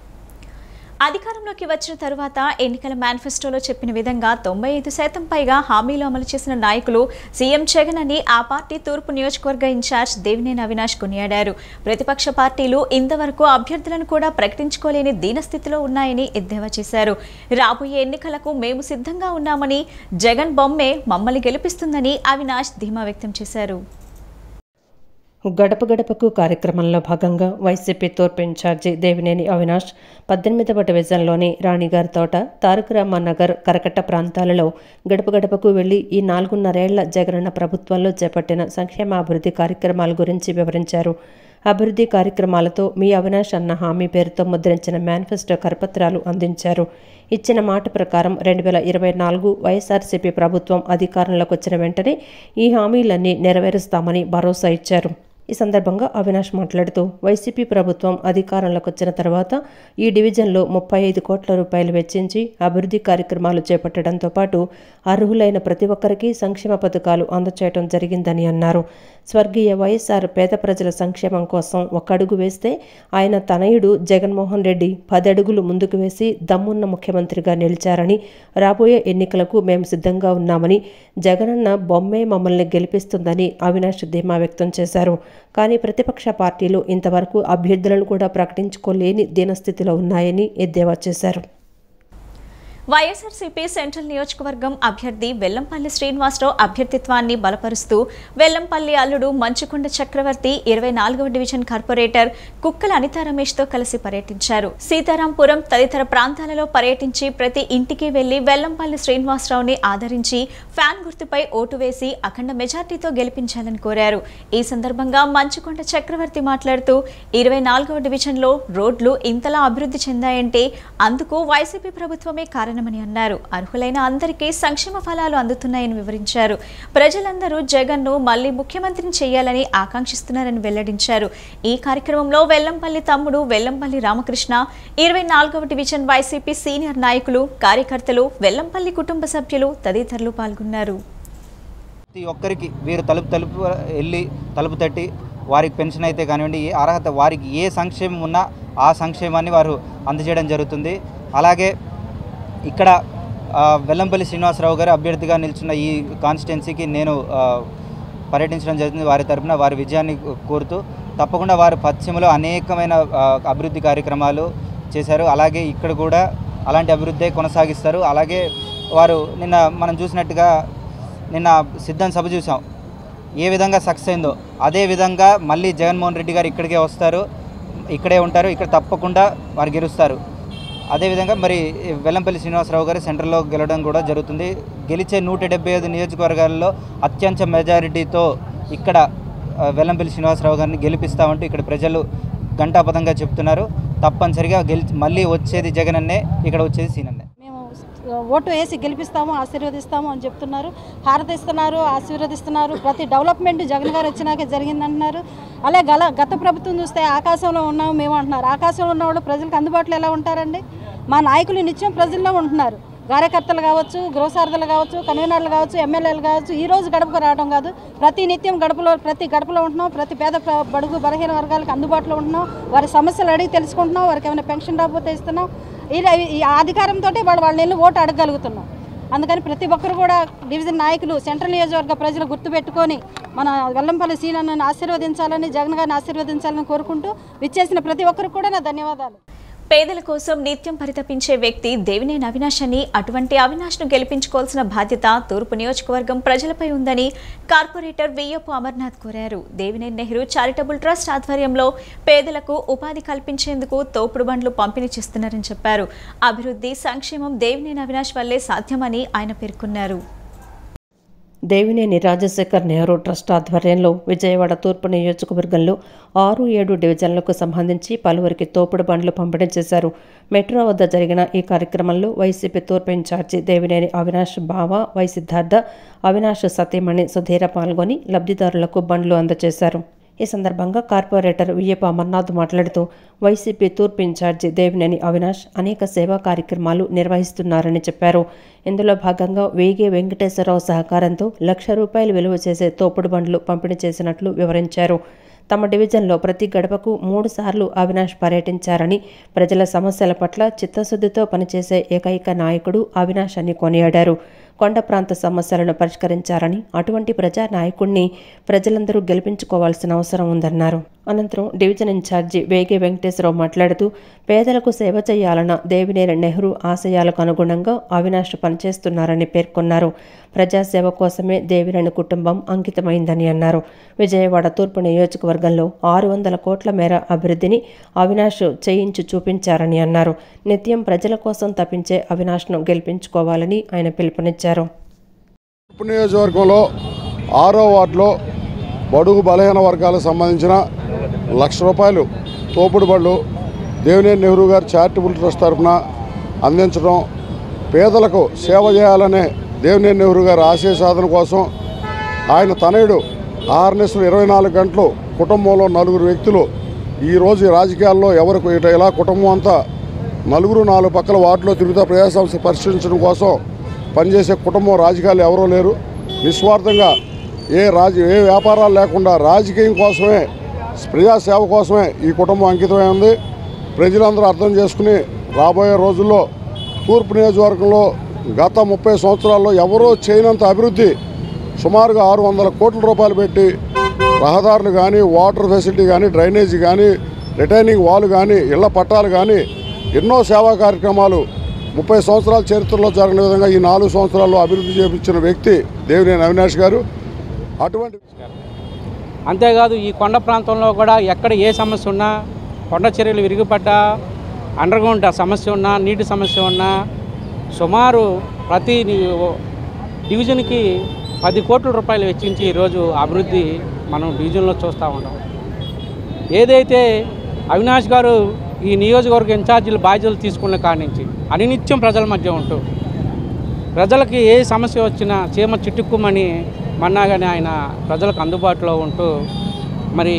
అధికారంలోకి వచ్చిన తరువాత ఎన్నికల మేనిఫెస్టోలో చెప్పిన విధంగా 95% పైగా హామీలు అమలు చేసిన నాయకులు సీఎం జగన్ అని ఆ పార్టీ తూర్పు నియోజకవర్గ ఇన్ఛార్జ్ దేవినేని అవినాష్ కొనియాడారు. ప్రతిపక్ష పార్టీలు ఇంతవరకు అభ్యర్థులను కూడా ప్రకటించుకోలేని దీనస్థితిలో ఉన్నాయని ఎద్దేవా చేశారు. రాబోయే ఎన్నికలకు మేము సిద్ధంగా ఉన్నామని, జగన్ బొమ్మే మమ్మల్ని గెలిపిస్తుందని అవినాష్ ధీమా వ్యక్తం చేశారు. గడప గడపకు కార్యక్రమంలో భాగంగా వైసీపీ తూర్పు ఇన్ఛార్జి దేవినేని అవినాష్ 18వ డివిజన్లోని రాణిగారి తోట, తారకరామ నగర్, కరకట్ట ప్రాంతాలలో గడప గడపకు వెళ్లి ఈ 4.5 ఏళ్ల జగనన్న ప్రభుత్వంలో చేపట్టిన సంక్షేమాభివృద్ధి కార్యక్రమాల గురించి వివరించారు. అభివృద్ధి కార్యక్రమాలతో మీ అవినాష్ అన్న హామీ పేరుతో ముద్రించిన మేనిఫెస్టో కరపత్రాలు అందించారు. ఇచ్చిన మాట ప్రకారం 2024 వైఎస్ఆర్సీపీ ప్రభుత్వం అధికారంలోకి వచ్చిన వెంటనే ఈ హామీలన్నీ నెరవేరుస్తామని భరోసా ఇచ్చారు. ఈ సందర్భంగా అవినాష్ మాట్లాడుతూ వైసీపీ ప్రభుత్వం అధికారంలోకి వచ్చిన తర్వాత ఈ డివిజన్లో 35 కోట్ల రూపాయలు వెచ్చించి అభివృద్ధి కార్యక్రమాలు చేపట్టడంతో పాటు అర్హులైన ప్రతి ఒక్కరికి సంక్షేమ పథకాలు అందచేయడం జరిగిందని అన్నారు. స్వర్గీయ వైఎస్ఆర్ పేద ప్రజల సంక్షేమం కోసం ఒక అడుగు వేస్తే ఆయన తనయుడు జగన్మోహన్ రెడ్డి 10 అడుగులు ముందుకు వేసి దమ్మున్న ముఖ్యమంత్రిగా నిలిచారని, రాబోయే ఎన్నికలకు మేము సిద్ధంగా ఉన్నామని, జగనన్న బొమ్మే మమ్మల్ని గెలిపిస్తుందని అవినాష్ ధీమా వ్యక్తం చేశారు. కానీ ప్రతిపక్ష పార్టీలు ఇంతవరకు అభ్యర్థులను కూడా ప్రకటించుకోలేని దీనస్థితిలో ఉన్నాయని ఎద్దేవా చేశారు. వైఎస్ఆర్సీపీ సెంట్రల్ నియోజకవర్గం అభ్యర్థి వెల్లంపల్లి శ్రీనివాసరావు అభ్యర్థిత్వాన్ని బలపరుస్తూ వెల్లంపల్లి అల్లుడు మంచుకొండ చక్రవర్తి 24వ డివిజన్ కార్పొరేటర్ కుక్కల అనితా రమేష్తో కలిసి పర్యటించారు. సీతారాంపురం తదితర ప్రాంతాలలో పర్యటించి ప్రతి ఇంటికి వెళ్లి వెల్లంపల్లి శ్రీనివాసరావుని ఆదరించి ఫ్యాన్ గుర్తుపై ఓటు వేసి అఖండ మెజార్టీతో గెలిపించాలని కోరారు. ఈ సందర్భంగా మంచుకొండ చక్రవర్తి మాట్లాడుతూ 24వ డివిజన్లో రోడ్లు ఇంతలా అభివృద్ధి చెందాయంటే అందుకు వైసీపీ ప్రభుత్వమే కారణమని అన్నారు. అర్హులైన అందరికీ సంక్షేమ ఫలాలు అందుతున్నాయని వివరించారు. ప్రజలందరూ జగన్ను మళ్లీ ముఖ్యమంత్రిని చేయాలని ఆకాంక్షిస్తున్నారని వెల్లడించారు. ఈ కార్యక్రమంలో వెల్లంపల్లి తమ్ముడు వెల్లంపల్లి రామకృష్ణ, 24వ డివిజన్ వైసీపీ సీనియర్ నాయకులు, కార్యకర్తలు, వెల్లంపల్లి కుటుంబ సభ్యులు తదితరులు పాల్గొన్నారు. ప్రతి ఒక్కరికి వీరు తలుపు వెళ్ళి తలుపు తట్టి వారికి పెన్షన్ అయితే కానివ్వండి, అర్హత వారికి ఏ సంక్షేమం ఉన్నా ఆ సంక్షేమాన్ని వారు అందజేయడం జరుగుతుంది. అలాగే ఇక్కడ వెల్లంపల్లి శ్రీనివాసరావు గారు అభ్యర్థిగా నిలిచిన ఈ కాన్స్టిట్యున్సీకి నేను పర్యటించడం జరుగుతుంది. వారి తరఫున వారి విజయాన్ని కోరుతూ తప్పకుండా వారు పశ్చిమలో అనేకమైన అభివృద్ధి కార్యక్రమాలు చేశారు. అలాగే ఇక్కడ కూడా అలాంటి అభివృద్ధి కొనసాగిస్తారు. అలాగే వారు నిన్న మనం చూసినట్టుగా నిన్న సిద్ధం సభ చూసాం, ఏ విధంగా సక్సెస్ అయిందో అదే విధంగా మళ్ళీ జగన్మోహన్ రెడ్డి గారు ఇక్కడికే వస్తారు, ఇక్కడే ఉంటారు, ఇక్కడ తప్పకుండా వారు గెలుస్తారు. అదేవిధంగా మరి వెల్లంపల్లి శ్రీనివాసరావు గారు సెంట్రల్లో గెలవడం కూడా జరుగుతుంది. గెలిచే 175 నియోజకవర్గాల్లో అత్యంత మెజారిటీతో ఇక్కడ వెల్లంపల్లి శ్రీనివాసరావు గారిని గెలిపిస్తామంటూ ఇక్కడ ప్రజలు ఘంటాపథంగా చెప్తున్నారు. తప్పనిసరిగా మళ్ళీ వచ్చేది జగనన్నే, ఇక్కడ వచ్చేది సీనన్నే. మేము ఓటు వేసి గెలిపిస్తాము, ఆశీర్వదిస్తాము అని చెప్తున్నారు, హారతిస్తున్నారు, ఆశీర్వదిస్తున్నారు. ప్రతి డెవలప్మెంట్ జగన్ గారు వచ్చినాకే జరిగిందంటున్నారు. అలాగే గత ప్రభుత్వం చూస్తే ఆకాశంలో ఉన్నాము మేము అంటున్నారు. ఆకాశంలో ఉన్న వాళ్ళు ప్రజలకు అందుబాటులో ఎలా ఉంటారండి? మా నాయకులు నిత్యం ప్రజల్లో ఉంటున్నారు. కార్యకర్తలు కావచ్చు, గృహసారథులు కావచ్చు, కన్వీనర్లు కావచ్చు, ఎమ్మెల్యేలు కావచ్చు, ఈ రోజు గడపకు రావడం కాదు, ప్రతి నిత్యం ప్రతి గడపలో ఉంటున్నాం, ప్రతి పేద బడుగు బలహీన వర్గాలకు అందుబాటులో ఉంటున్నాం, వారి సమస్యలు అడిగి తెలుసుకుంటున్నాం, వారికి ఏమైనా పెన్షన్ రాకపోతే ఇస్తున్నాం. ఈ అధికారంతో వాళ్ళని వెళ్ళి ఓటు అడగగలుగుతున్నాం. అందుకని ప్రతి ఒక్కరు కూడా డివిజన్ నాయకులు, సెంట్రల్ నియోజకవర్గ ప్రజలు గుర్తుపెట్టుకొని మన వెల్లంపల్లి సీనన్నను ఆశీర్వదించాలని, జగన్ గారిని ఆశీర్వదించాలని కోరుకుంటూ విచ్చేసిన ప్రతి ఒక్కరికి కూడా నా ధన్యవాదాలు. పేదల కోసం నిత్యం పరితపించే వ్యక్తి దేవినేని అవినాష్ అని, అటువంటి అవినాష్ను గెలిపించుకోవాల్సిన బాధ్యత తూర్పు నియోజకవర్గం ప్రజలపై ఉందని కార్పొరేటర్ వియ్యపు అమర్నాథ్ కోరారు. దేవినేని నెహ్రూ చారిటబుల్ ట్రస్ట్ ఆధ్వర్యంలో పేదలకు ఉపాధి కల్పించేందుకు తోపుడు బండ్లు పంపిణీ చేస్తున్నారని చెప్పారు. అభివృద్ధి, సంక్షేమం దేవినేని అవినాష్ వల్లే సాధ్యమని ఆయన పేర్కొన్నారు. దేవినేని రాజశేఖర్ నెహ్రూ ట్రస్ట్ ఆధ్వర్యంలో విజయవాడ తూర్పు నియోజకవర్గంలో 6-7 డివిజన్లకు సంబంధించి పలువురికి తోపుడు బండ్లు పంపిణీ చేశారు. మెట్రో వద్ద జరిగిన ఈ కార్యక్రమంలో వైసీపీ తూర్పు ఇన్ఛార్జి దేవినేని అవినాష్ బావ, వై సిద్ధార్థ, అవినాష్ సతీమణి సుధీర పాల్గొని లబ్ధిదారులకు బండ్లు అందజేశారు. ఈ సందర్భంగా కార్పొరేటర్ వియ్యపు అమర్నాథ్ మాట్లాడుతూ వైసీపీ తూర్పు ఇన్ఛార్జి దేవినేని అవినాష్ అనేక సేవా కార్యక్రమాలు నిర్వహిస్తున్నారని చెప్పారు. ఇందులో భాగంగా వేగే వెంకటేశ్వరరావు సహకారంతో ₹1,00,000 విలువ చేసే తోపుడు బండ్లు పంపిణీ చేసినట్లు వివరించారు. తమ డివిజన్లో ప్రతి గడపకు 3 సార్లు అవినాష్ పర్యటించారని, ప్రజల సమస్యల పట్ల చిత్తశుద్ధితో పనిచేసే ఏకైక నాయకుడు అవినాష్ అని కొనియాడారు. కొండ ప్రాంత సమస్యలను పరిష్కరించారని, అటువంటి ప్రజా నాయకుడిని ప్రజలందరూ గెలిపించుకోవాల్సిన అవసరం ఉందన్నారు. అనంతరం డివిజన్ ఇన్ఛార్జి వేగే వెంకటేశ్వరరావు మాట్లాడుతూ పేదలకు సేవ చేయాలన్న దేవినేని నెహ్రూ ఆశయాలకు అనుగుణంగా అవినాష్ పనిచేస్తున్నారని పేర్కొన్నారు. ప్రజాసేవ కోసమే దేవినేని కుటుంబం అంకితమైందని అన్నారు. విజయవాడ తూర్పు నియోజకవర్గంలో 600 కోట్ల మేర అభివృద్ధిని అవినాష్ చేయించి చూపించారని అన్నారు. నిత్యం ప్రజల కోసం తప్పించే అవినాష్ను గెలిపించుకోవాలని ఆయన పిలుపునిచ్చారు. తూర్పు నియోజకవర్గంలో 6వ వార్డులో బడుగు బలహీన వర్గాలకు సంబంధించిన ₹1,00,000 తోపుడు బళ్ళు దేవినేని నెహ్రూ గారు చారిటబుల్ ట్రస్ట్ తరఫున అందించడం, పేదలకు సేవ చేయాలనే దేవినేని నెహ్రూ గారి ఆశయ సాధన కోసం ఆయన తనయుడు ఆర్ఎన్ఎస్లో 24 గంటలు కుటుంబంలో 4 వ్యక్తులు ఈరోజు రాజకీయాల్లో ఎవరికి ఇలా కుటుంబం అంతా 4 పక్కల వార్డులో తిరుగుతా ప్రజా సమస్య పరిష్కరించడం కోసం పనిచేసే కుటుంబం రాజకీయాలు ఎవరూ లేరు. నిస్వార్థంగా ఏ వ్యాపారాలు లేకుండా రాజకీయం కోసమే, ప్రజాసేవ కోసమే ఈ కుటుంబం అంకితమై ఉంది. ప్రజలందరూ అర్థం చేసుకుని రాబోయే రోజుల్లో తూర్పు నియోజకవర్గంలో గత 30 సంవత్సరాల్లో ఎవరో చేయనంత అభివృద్ధి సుమారుగా ₹600 కోట్ల పెట్టి రహదారులు కానీ, వాటర్ ఫెసిలిటీ కానీ, డ్రైనేజీ కానీ, రిటైనింగ్ వాల్ కానీ, ఇళ్ల పట్టాలు కానీ ఎన్నో సేవా కార్యక్రమాలు 30 సంవత్సరాల చరిత్రలో జరిగిన విధంగా ఈ 4 సంవత్సరాల్లో అభివృద్ధి చేపించిన వ్యక్తి దేవినేని అవినాష్ గారు. అటువంటి అంతేకాదు ఈ కొండ ప్రాంతంలో కూడా ఎక్కడ ఏ సమస్య ఉన్నా, కొండ చర్యలు విరిగిపడ్డా, అండర్గ్రౌండ్ సమస్య ఉన్నా, నీటి సమస్య ఉన్నా సుమారు ప్రతి డివిజన్కి ₹10 కోట్ల వెచ్చించి ఈరోజు అభివృద్ధి మనం డివిజన్లో చూస్తూ ఉన్నాం. ఏదైతే అవినాష్ గారు ఈ నియోజకవర్గ ఇన్ఛార్జీల బాధ్యతలు తీసుకున్న కాడి నుంచి అనినిత్యం ప్రజల మధ్య ఉంటూ ప్రజలకి ఏ సమస్య వచ్చినా చీమ చిట్టుక్కుమని మన్నాగానే ఆయన ప్రజలకు అందుబాటులో ఉంటూ మరి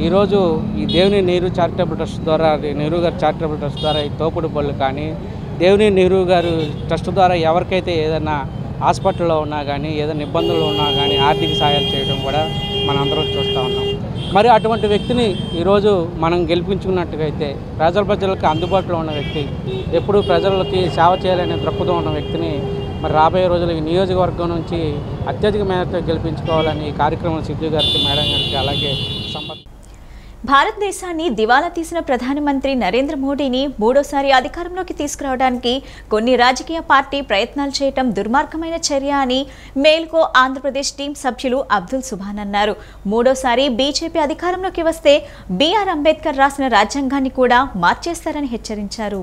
ఈరోజు ఈ దేవినేని నెహ్రూ చారిటబుల్ ట్రస్ట్ ద్వారా, నెహ్రూ గారి చారిటబుల్ ట్రస్ట్ ద్వారా ఈ తోపుడు బళ్ళు కానీ, దేవినేని నెహ్రూ గారు ట్రస్ట్ ద్వారా ఎవరికైతే ఏదైనా హాస్పిటల్లో ఉన్నా కానీ, ఏదైనా ఇబ్బందులు ఉన్నా కానీ ఆర్థిక సహాయాలు చేయడం కూడా మనం అందరం చూస్తూ ఉన్నాం. మరి అటువంటి వ్యక్తిని ఈరోజు మనం గెలిపించుకున్నట్టుగైతే ప్రజలకు అందుబాటులో ఉన్న వ్యక్తి, ఎప్పుడూ ప్రజలకి సేవ చేయాలనే దృక్పథం ఉన్న వ్యక్తిని మరి రాబోయే రోజులు ఈ నియోజకవర్గం నుంచి అత్యధిక మేరతో గెలిపించుకోవాలని ఈ కార్యక్రమం సిద్ధు గారికి, మేడం గారికి, అలాగే భారతదేశాన్ని దివాలా తీసిన ప్రధానమంత్రి నరేంద్ర మోడీని మూడోసారి అధికారంలోకి తీసుకురావడానికి కొన్ని రాజకీయ పార్టీ ప్రయత్నాలు చేయటం దుర్మార్గమైన చర్య అని మేల్కో ఆంధ్రప్రదేశ్ టీం సభ్యులు అబ్దుల్ సుభాన్ అన్నారు. మూడోసారి బీజేపీ అధికారంలోకి వస్తే బిఆర్ అంబేద్కర్ రాసిన రాజ్యాంగాన్ని కూడా మార్చేస్తారని హెచ్చరించారు.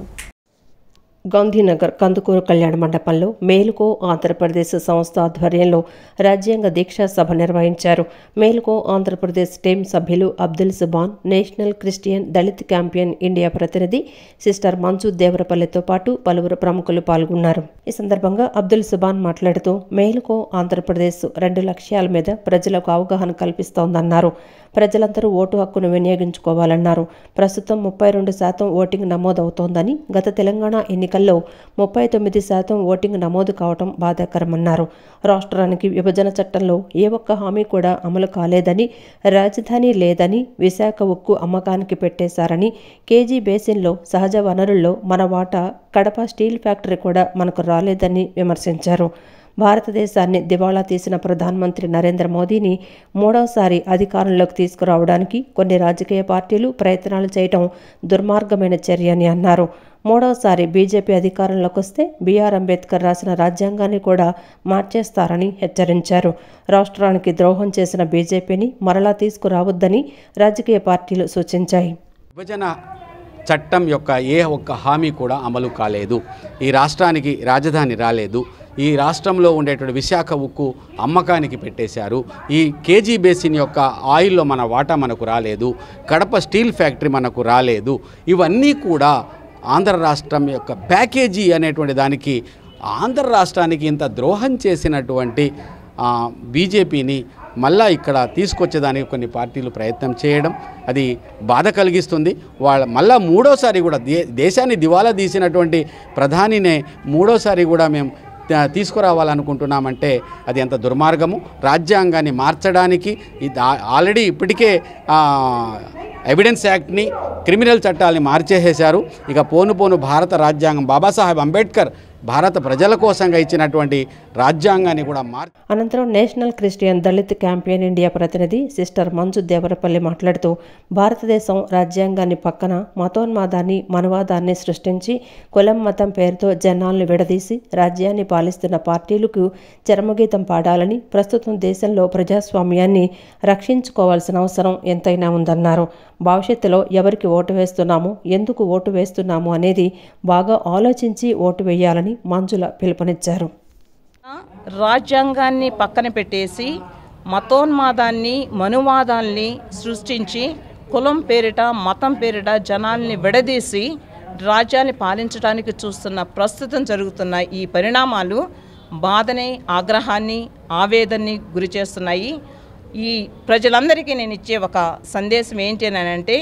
గాంధీనగర్ కందుకూరు కళ్యాణ మండపంలో మేలుకో ఆంధ్రప్రదేశ్ సంస్థ ఆధ్వర్యంలో రాజ్యాంగ దీక్షా సభ నిర్వహించారు. మేలుకో ఆంధ్రప్రదేశ్ టీం సభ్యులు Abdul Subhan, national Christian Dalit Campion India ప్రతినిధి సిస్టర్ మంజు దేవరపల్లితో పాటు పలువురు ప్రముఖులు పాల్గొన్నారు. ఈ సందర్భంగా అబ్దుల్ సుబాన్ మాట్లాడుతూ మేలుకో ఆంధ్రప్రదేశ్ 2 లక్ష్యాల మీద ప్రజలకు అవగాహన కల్పిస్తోందన్నారు. ప్రజలందరూ ఓటు హక్కును వినియోగించుకోవాలన్నారు. ప్రస్తుతం 32% ఓటింగ్ నమోదవుతోందని, గత తెలంగాణ ఎన్నికల్లో 39% ఓటింగ్ నమోదు కావడం బాధాకరమన్నారు. రాష్ట్రానికి విభజన చట్టంలో ఏ ఒక్క హామీ కూడా అమలు కాలేదని, రాజధాని లేదని, విశాఖ ఉక్కు అమ్మకానికి పెట్టేశారని, కేజీ బేసిన్లో సహజ వనరుల్లో మన వాటా కడప స్టీల్ ఫ్యాక్టరీ కూడా మనకు రాలేదని విమర్శించారు. భారతదేశాన్ని దివాళా తీసిన ప్రధానమంత్రి నరేంద్ర మోదీని మూడవసారి అధికారంలోకి తీసుకురావడానికి కొన్ని రాజకీయ పార్టీలు ప్రయత్నాలు చేయడం దుర్మార్గమైన చర్య అని అన్నారు. మూడవసారి బీజేపీ అధికారంలోకి వస్తే బిఆర్ అంబేద్కర్ రాసిన రాజ్యాంగాన్ని కూడా మార్చేస్తారని హెచ్చరించారు. రాష్ట్రానికి ద్రోహం చేసిన బీజేపీని మరలా తీసుకురావద్దని రాజకీయ పార్టీలు సూచించాయి. విభజన చట్టం యొక్క ఏ ఒక్క హామీ కూడా అమలు కాలేదు. ఈ రాష్ట్రానికి రాజధాని రాలేదు. ఈ రాష్ట్రంలో ఉండేటువంటి విశాఖ ఉక్కు అమ్మకానికి పెట్టేశారు. ఈ కేజీ బేసిన్ యొక్క ఆయిల్లో మన వాటా మనకు రాలేదు. కడప స్టీల్ ఫ్యాక్టరీ మనకు రాలేదు. ఇవన్నీ కూడా ఆంధ్ర రాష్ట్రం యొక్క ప్యాకేజీ అనేటువంటి దానికి ఆంధ్ర రాష్ట్రానికి ఇంత ద్రోహం చేసినటువంటి బీజేపీని మళ్ళా ఇక్కడ తీసుకొచ్చేదానికి కొన్ని పార్టీలు ప్రయత్నం చేయడం అది బాధ కలిగిస్తుంది. మళ్ళా మూడోసారి కూడా దేశాన్ని దివాలా తీసినటువంటి ప్రధానినే మూడోసారి కూడా మేము తీసుకురావాలనుకుంటున్నామంటే అది ఎంత దుర్మార్గము. రాజ్యాంగాన్ని మార్చడానికి ఆల్రెడీ ఇప్పటికే ఎవిడెన్స్ యాక్ట్ని, క్రిమినల్ చట్టాలని మార్చేసేశారు. ఇక పోను భారత రాజ్యాంగం బాబాసాహెబ్ అంబేద్కర్ భారత ప్రజల కోసంగా ఇచ్చినటువంటి రాజ్యాంగాన్ని కూడా అనంతరం national Christian Dalit Campion India ప్రతినిధి సిస్టర్ మంజు దేవరపల్లి మాట్లాడుతూ భారతదేశం రాజ్యాంగాన్ని పక్కన మతోన్మాదాన్ని, మనవాదాన్ని సృష్టించి కులం మతం పేరుతో జనాలను విడదీసి రాజ్యాన్ని పాలిస్తున్న పార్టీలకు చరమగీతం పాడాలని, ప్రస్తుతం దేశంలో ప్రజాస్వామ్యాన్ని రక్షించుకోవాల్సిన అవసరం ఎంతైనా ఉందన్నారు. భవిష్యత్తులో ఎవరికి ఓటు వేస్తున్నామో, ఎందుకు ఓటు వేస్తున్నామో అనేది బాగా ఆలోచించి ఓటు వేయాలని మంజుల పిలుపునిచ్చారు. రాజ్యాంగాన్ని పక్కన పెట్టేసి మతోన్మాదాన్ని, మనువాదాల్ని సృష్టించి కులం పేరిట, మతం పేరిట జనాల్ని విడదీసి రాజ్యాన్ని పాలించడానికి చూస్తున్న ప్రస్తుతం జరుగుతున్న ఈ పరిణామాలు బాధని, ఆగ్రహాన్ని, ఆవేదనని గురి చేస్తున్నాయి. ఈ ప్రజలందరికీ నేను ఇచ్చే ఒక సందేశం ఏంటి అని అంటే,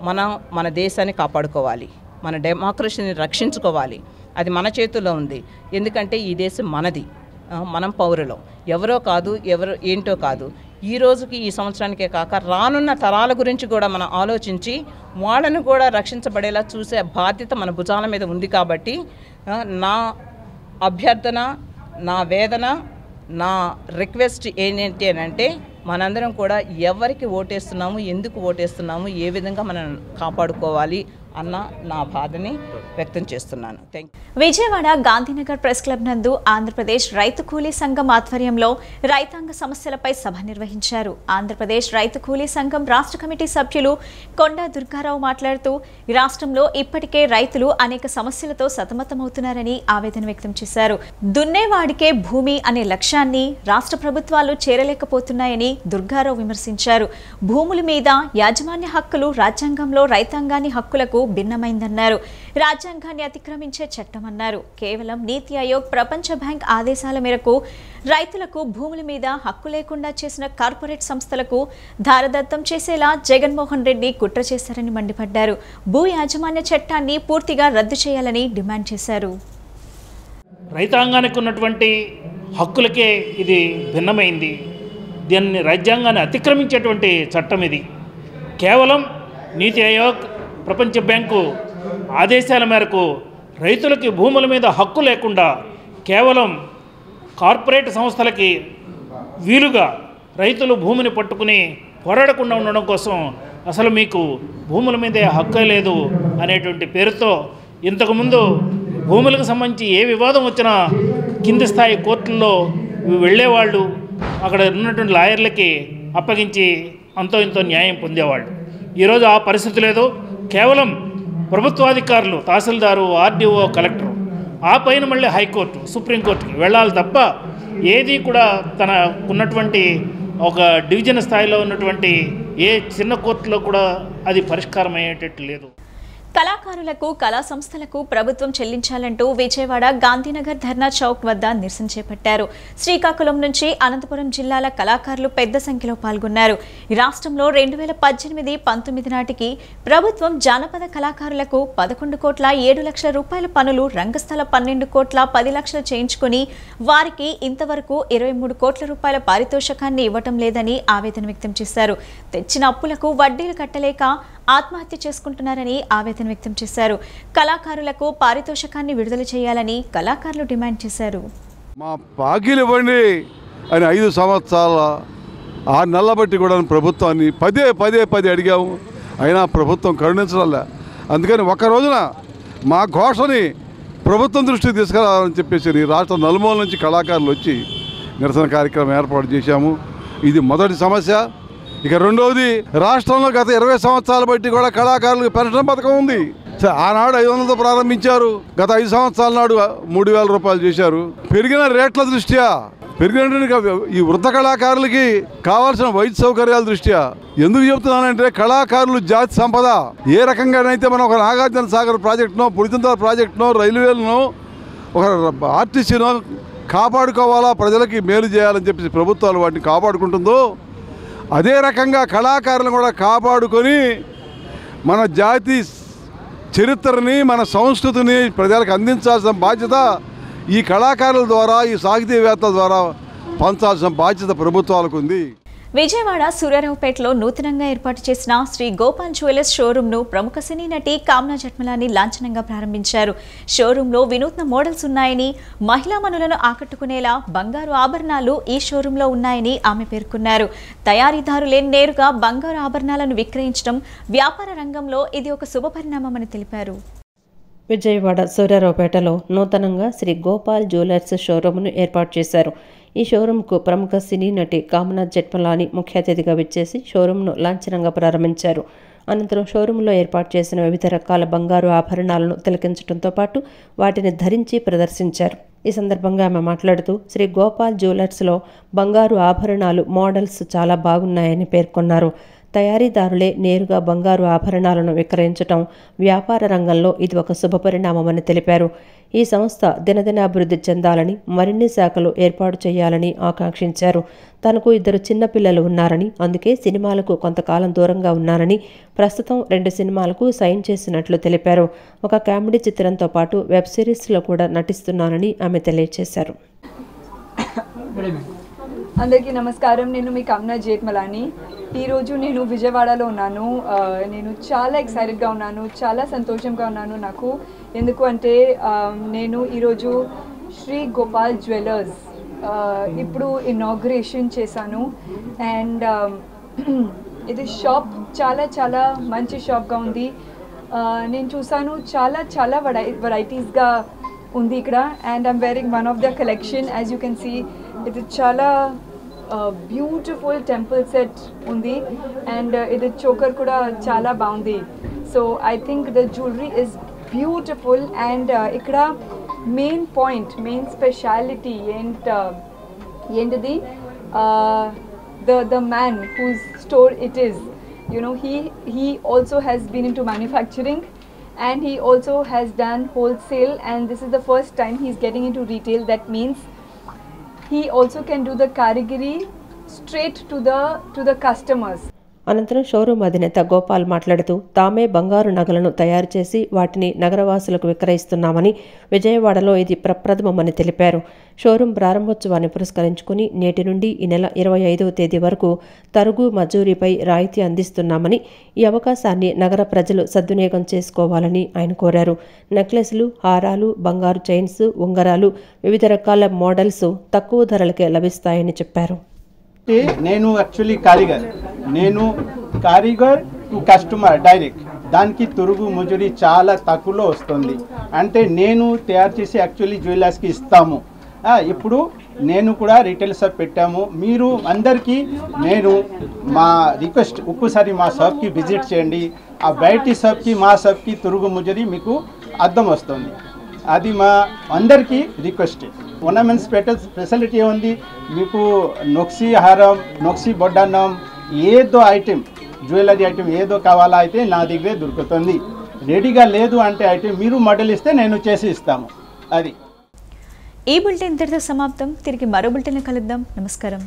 మనం మన దేశాన్ని కాపాడుకోవాలి, మన డెమోక్రసీని రక్షించుకోవాలి. అది మన చేతుల్లో ఉంది. ఎందుకంటే ఈ దేశం మనది, మనం పౌరులం. ఎవరో కాదు, ఎవరు ఏంటో కాదు. ఈ రోజుకి, ఈ సంవత్సరానికే కాక రానున్న తరాల గురించి కూడా మనం ఆలోచించి వాళ్ళను కూడా రక్షించబడేలా చూసే బాధ్యత మన భుజాల మీద ఉంది. కాబట్టి నా అభ్యర్థన, నా వేదన, నా రిక్వెస్ట్ ఏంటి అని అంటే, మనందరం కూడా ఎవరికి ఓటేస్తున్నాము, ఎందుకు ఓటేస్తున్నాము, ఏ విధంగా మనం కాపాడుకోవాలి అన్న నా బాధని వ్యక్తం చేస్తున్నాను. విజయవాడ గాంధీనగర్ ప్రెస్ క్లబ్ నందు ఆంధ్రప్రదేశ్ రైతు కూలీ సంఘం ఆధ్వర్యంలో రైతాంగ సమస్యలపై సభ నిర్వహించారు. ఆంధ్రప్రదేశ్ రైతు కూలీ సంఘం రాష్ట్ర కమిటీ సభ్యులు కొండా దుర్గారావు మాట్లాడుతూ, రాష్ట్రంలో ఇప్పటికే రైతులు అనేక సమస్యలతో సతమతమవుతున్నారని ఆవేదన వ్యక్తం చేశారు. దున్నేవాడికే భూమి అనే లక్ష్యాన్ని రాష్ట్ర ప్రభుత్వాలు చేరలేకపోతున్నాయని దుర్గారావు విమర్శించారు. భూముల మీద యాజమాన్య హక్కులు రాజ్యాంగంలో రైతాంగాన్ని హక్కులకు భిన్నమైందన్నారు. రాజ్యాంగాన్ని అతిక్రమించే చట్టమన్నారు. కేవలం నీతి ఆయోగ్, ప్రపంచ బ్యాంక్ ఆదేశాల మేరకు రైతులకు భూముల మీద హక్కు లేకుండా చేసిన కార్పొరేట్ సంస్థలకు ధారదత్తం చేసేలా జగన్మోహన్ రెడ్డి కుట్ర చేశారని మండిపడ్డారు. భూ యాజమాన్య చట్టాన్ని పూర్తిగా రద్దు చేయాలని డిమాండ్ చేశారు. రైతాంగానికి ఉన్నటువంటి హక్కులకే ఇది భిన్నమైంది. దీన్ని రాజ్యాంగాన్ని అతిక్రమించేటువంటి చట్టం ఇది. కేవలం నీతి ఆయోగ్, ప్రపంచ బ్యాంకు ఆదేశాల మేరకు రైతులకి భూముల మీద హక్కు లేకుండా కేవలం కార్పొరేట్ సంస్థలకి వీలుగా రైతులు భూమిని పట్టుకుని పోరాడకుండా ఉండడం కోసం అసలు మీకు భూముల మీదే హక్కు లేదు అనేటువంటి పేరుతో ఇంతకుముందు భూములకు సంబంధించి ఏ వివాదం వచ్చినా కింది స్థాయి కోర్టుల్లో వెళ్ళేవాళ్ళు, అక్కడ ఉన్నటువంటి లాయర్లకి అప్పగించి అంతో ఇంతో న్యాయం పొందేవాళ్ళు. ఈరోజు ఆ పరిస్థితి లేదు. కేవలం ప్రభుత్వాధికారులు, తహసీల్దారు, ఆర్డీఓ, కలెక్టరు, ఆ పైన మళ్ళీ హైకోర్టు, సుప్రీంకోర్టుకి వెళ్ళాలి తప్ప ఏది కూడా తనకున్నటువంటి ఒక డివిజన్ స్థాయిలో ఉన్నటువంటి ఏ చిన్న కోర్టులో కూడా అది పరిష్కారం అయ్యేటట్టు లేదు. కళాకారులకు, కళా సంస్థలకు ప్రభుత్వం చెల్లించాలంటూ విజయవాడ గాంధీనగర్ ధర్నా చౌక్ వద్ద నిరసన చేపట్టారు. శ్రీకాకుళం నుంచి అనంతపురం జిల్లాల కళాకారులు పెద్ద సంఖ్యలో పాల్గొన్నారు. రాష్ట్రంలో 2018-19 నాటికి ప్రభుత్వం జానపద కళాకారులకు 11,07,00,000 రూపాయల పనులు, రంగస్థల 12,10,00,000 చేయించుకుని వారికి ఇంతవరకు 23 కోట్ల రూపాయల పారితోషికాన్ని ఇవ్వటం లేదని ఆవేదన వ్యక్తం చేశారు. తెచ్చిన అప్పులకు వడ్డీలు కట్టలేక ఆత్మహత్య చేసుకుంటున్నారని ఆవేదన వ్యక్తం చేశారు. కళాకారులకు పారితోషికాన్ని విడుదల చేయాలని కళాకారులు డిమాండ్ చేశారు. మా బాకీలు ఇవ్వండి అని 5 సంవత్సరాల 6 నెలల బట్టి కూడా ప్రభుత్వాన్ని పదే అడిగాము. అయినా ప్రభుత్వం కరుణించడంలే. అందుకని ఒక్క రోజున మా ఘోషని ప్రభుత్వం దృష్టికి తీసుకురావాలని చెప్పేసి రాష్ట్ర నలుమూల నుంచి కళాకారులు వచ్చి నిరసన కార్యక్రమం ఏర్పాటు చేశాము. ఇది మొదటి సమస్య. ఇక రెండవది, రాష్ట్రంలో గత 20 సంవత్సరాల బట్టి కూడా కళాకారులకు పెన్షన్ పథకం ఉంది. ఆనాడు 500తో ప్రారంభించారు. గత 5 సంవత్సరాల నాడు 3,000 రూపాయలు చేశారు. పెరిగిన రేట్ల దృష్ట్యా, పెరిగిన ఈ వృద్ధ కళాకారులకి కావాల్సిన వైద్య సౌకర్యాల దృష్ట్యా ఎందుకు చెప్తున్నానంటే, కళాకారులు జాతి సంపద. ఏ రకంగానైతే మనం ఒక నాగార్జున సాగర్ ప్రాజెక్టునో, పులిచింతల ప్రాజెక్టునో, రైల్వేలను, ఒక ఆర్టీసీనో కాపాడుకోవాలా, ప్రజలకి మేలు చేయాలని చెప్పేసి ప్రభుత్వాలు వాటిని కాపాడుకుంటుందో, అదే రకంగా కళాకారులను కూడా కాపాడుకొని మన జాతి చరిత్రని, మన సంస్కృతిని ప్రజలకు అందించాల్సిన బాధ్యత ఈ కళాకారుల ద్వారా, ఈ సాహితీవేత్తల ద్వారా పంచాల్సిన బాధ్యత ప్రభుత్వాలకు ఉంది. విజయవాడ సూర్యారావుపేటలో నూతనంగా ఏర్పాటు చేసిన శ్రీ గోపాల్ జ్యువెలర్స్ షోరూంను ప్రముఖ సినీ నటి కామ్నా జట్మలాని లాంఛనంగా ప్రారంభించారు. షోరూంలో వినూత్న మోడల్స్ ఉన్నాయని, మహిళా మనులను ఆకట్టుకునేలా బంగారు ఆభరణాలు ఈ షోరూంలో ఉన్నాయని ఆమె పేర్కొన్నారు. తయారీదారులే నేరుగా బంగారు ఆభరణాలను విక్రయించడం వ్యాపార రంగంలో ఇది ఒక శుభపరిణామమని తెలిపారు. విజయవాడ సూర్యారావుపేటలో నూతనంగా శ్రీ గోపాల్ జ్యువెలర్స్ షోరూంను ఏర్పాటు చేశారు. ఈ షోరూంకు ప్రముఖ సినీ నటి కామ్నా జట్మలాని ముఖ్య అతిథిగా విచ్చేసి షోరూంను లాంఛనంగా ప్రారంభించారు. అనంతరం షోరూంలో ఏర్పాటు చేసిన వివిధ రకాల బంగారు ఆభరణాలను తిలకించడంతో పాటు వాటిని ధరించి ప్రదర్శించారు. ఈ సందర్భంగా ఆమె మాట్లాడుతూ, శ్రీ గోపాల్ జ్యువెలర్స్లో బంగారు ఆభరణాలు మోడల్స్ చాలా బాగున్నాయని పేర్కొన్నారు. తయారీదారులే నేరుగా బంగారు ఆభరణాలను విక్రయించడం వ్యాపార రంగంలో ఇది ఒక శుభపరిణామమని తెలిపారు. ఈ సంస్థ దినదిన అభివృద్ధి చెందాలని, మరిన్ని శాఖలు ఏర్పాటు చేయాలని ఆకాంక్షించారు. తనకు 2 చిన్నపిల్లలు ఉన్నారని, అందుకే సినిమాలకు కొంతకాలం దూరంగా ఉన్నానని, ప్రస్తుతం 2 సినిమాలకు సైన్ చేసినట్లు తెలిపారు. ఒక కామెడీ చిత్రంతో పాటు వెబ్ సిరీస్లో కూడా నటిస్తున్నానని ఆమె తెలియజేశారు. అందరికీ నమస్కారం. నేను మీ కామ్నా జేట్మలాని. ఈరోజు నేను విజయవాడలో ఉన్నాను. నేను చాలా ఎక్సైటెడ్గా ఉన్నాను, చాలా సంతోషంగా ఉన్నాను నాకు. ఎందుకు అంటే నేను ఈరోజు శ్రీ గోపాల్ జ్యువెలర్స్ ఇప్పుడు ఇనాగ్రేషన్ చేశాను. అండ్ ఇది షాప్ చాలా చాలా మంచి షాప్గా ఉంది. నేను చూసాను చాలా వెరైటీస్గా ఉంది ఇక్కడ. And I'm wearing one of the collection. As you can see ఇది చాలా బ్యూటిఫుల్ టెంపుల్ సెట్ ఉంది. అండ్ ఇది చోకర్ కూడా చాలా బాగుంది. So I think the jewellery is beautiful. And ఇక్కడ మెయిన్ పాయింట్, మెయిన్ స్పెషాలిటీ ఏంటిది, the man whose store it is, you know, he also has been into manufacturing and he also has done wholesale, and this is the first time he's getting into retail. That means he also can do the karigari straight to the customers. అనంతరం showroom అధినేత గోపాల్ మాట్లాడుతూ, తామే బంగారు నగలను తయారు చేసి వాటిని నగరవాసులకు విక్రయిస్తున్నామని, విజయవాడలో ఇది ప్రప్రథమమని తెలిపారు. షోరూం ప్రారంభోత్సవాన్ని పురస్కరించుకుని నేటి నుండి ఈ నెల 25వ తేదీ వరకు తరుగు మజూరీపై రాయితీ అందిస్తున్నామని, ఈ అవకాశాన్ని నగర ప్రజలు సద్వినియోగం చేసుకోవాలని ఆయన కోరారు. నెక్లెస్లు, హారాలు, బంగారు చైన్స్, ఉంగరాలు, వివిధ రకాల మోడల్స్ తక్కువ ధరలకే లభిస్తాయని చెప్పారు. నేను యాక్చువల్లీ కారిగర్ టు కస్టమర్ డైరెక్ట్, దానికి తురుగు ముజురి చాలా తక్కువలో వస్తుంది. అంటే నేను తయారు చేసి యాక్చువల్లీ జ్యువెలర్స్కి ఇస్తాము. ఇప్పుడు నేను కూడా రీటైల్ షాప్ పెట్టాము. మీరు అందరికీ నేను మా రిక్వెస్ట్, ఒక్కసారి మా షాప్కి విజిట్ చేయండి. ఆ బయటి షాప్కి మా షాప్కి తురుగు ముజురి మీకు అర్థం వస్తుంది. అది మా అందరికీ రిక్వెస్ట్. ornaments ఫెసిలిటీ ఉంది మీకు. నొక్సీ హారం, నొక్సీ బొడ్డాన్నం, ఏదో ఐటెం జ్యువెలరీ ఐటెం ఏదో కావాలా అయితే నా దగ్గరే దొరుకుతుంది. రెడీగా లేదు అంటే ఐటెం మీరు మోడల్ ఇస్తే నేను చేసి ఇస్తాము. అది ఈ బులెటిన్ ఇంతటితో సమాప్తం. తిరిగి మరో బులెటిన్లో కలుద్దాం. నమస్కారం.